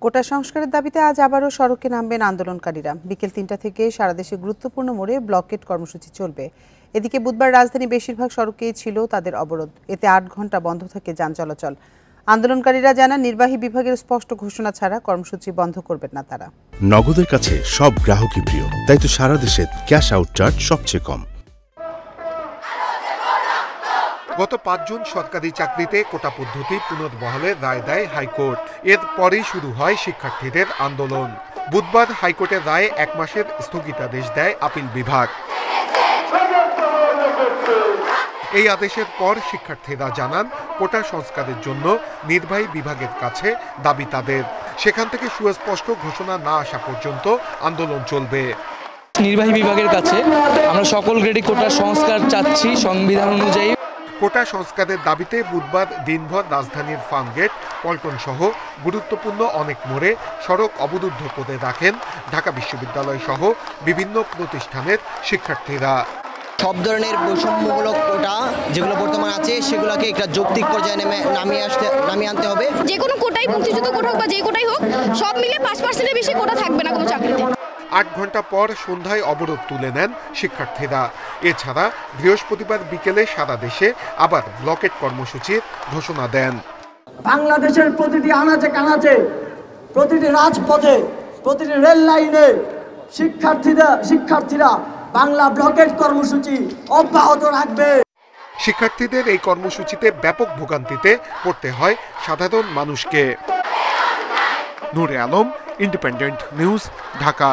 কোটা সংস্কারের দাবিতে আজ আবারও সড়কে নামবেন আন্দোলনকারীরা। বিকেল ৩টা থেকে সারা দেশে গুরুত্বপূর্ণ মোড়ে ব্লকেট কর্মসূচি চলবে। এদিকে বুধবার রাজধানী বেশিরভাগ সড়কেই ছিল তাদের অবরোধ। এতে ৮ ঘন্টা বন্ধ থাকে যান চলাচল। আন্দোলনকারীরা জানান, নির্বাহী বিভাগের স্পষ্ট ঘোষণা ছাড়া কর্মসূচি বন্ধ করবেন না তারা। নগদের কাছে সব গ্রাহকই প্রিয়, তাই তো সারা দেশে ক্যাশ আউট চার্জ সবচেয়ে কম। গত ৫ জুন সরকারি চাকরিতে কোটা পদ্ধতি পুনর্বহালের রায় দেয় হাইকোর্ট। এরপরেই শুরু হয় শিক্ষার্থীদের আন্দোলন। বুধবার হাইকোর্টের রায়ে ১ মাসের স্থগিতাদেশ দেয় আপিল বিভাগ। এই আদেশের পর শিক্ষার্থীরা জানান, কোটা সংস্কারের জন্য নির্বাহী বিভাগের কাছে দাবি তাদের। সেখান থেকে সুস্পষ্ট ঘোষণা না আসা পর্যন্ত আন্দোলন চলবে। নির্বাহী বিভাগের কাছে আমরা সকল গ্রেডে কোটা সংস্কার চাচ্ছি সংবিধান অনুযায়ী। কোটা সংস্কারের দাবিতে বুধবার দিনভর রাজধানীর ফার্মগেট, পল্টন সহ গুরুত্বপূর্ণ অনেক মোড়ে সড়ক অবরুদ্ধ করে রাখেন ঢাকা বিশ্ববিদ্যালয় সহ বিভিন্ন প্রতিষ্ঠানের শিক্ষার্থীরা। সব ধরনের বৈষম্যমূলক কোটা যেগুলো বর্তমান আছে সেগুলোকে একটা যৌক্তিক পর্যায়ে নামিয়ে আনতে হবে। যে কোনো কোটাই, মুক্তিযুদ্ধ কোটা হোক বা যে কোটাই হোক, সব মিলে 5%-এর বেশি কোটা থাকবে না কোনো চাকরিতে। ৮ ঘন্টা পর সন্ধ্যায় অবরোধ তুলে নেন শিক্ষার্থীরা। এছাড়া বৃহস্পতিবার বিকেলে সারা দেশে আবার ব্লকেট কর্মসূচির ঘোষণা দেন। বাংলাদেশের প্রতিটি আনাচে কানাচে, প্রতিটি রাজপথে, প্রতিটি রেল লাইনে শিক্ষার্থীরা বাংলা ব্লকেট কর্মসূচি অব্যাহত রাখবে। শিক্ষার্থীদের এই কর্মসূচিতে ব্যাপক ভোগান্তিতে পড়তে হয় সাধারণ মানুষকে। নূরে আলম, ইন্ডিপেন্ডেন্ট নিউজ, ঢাকা।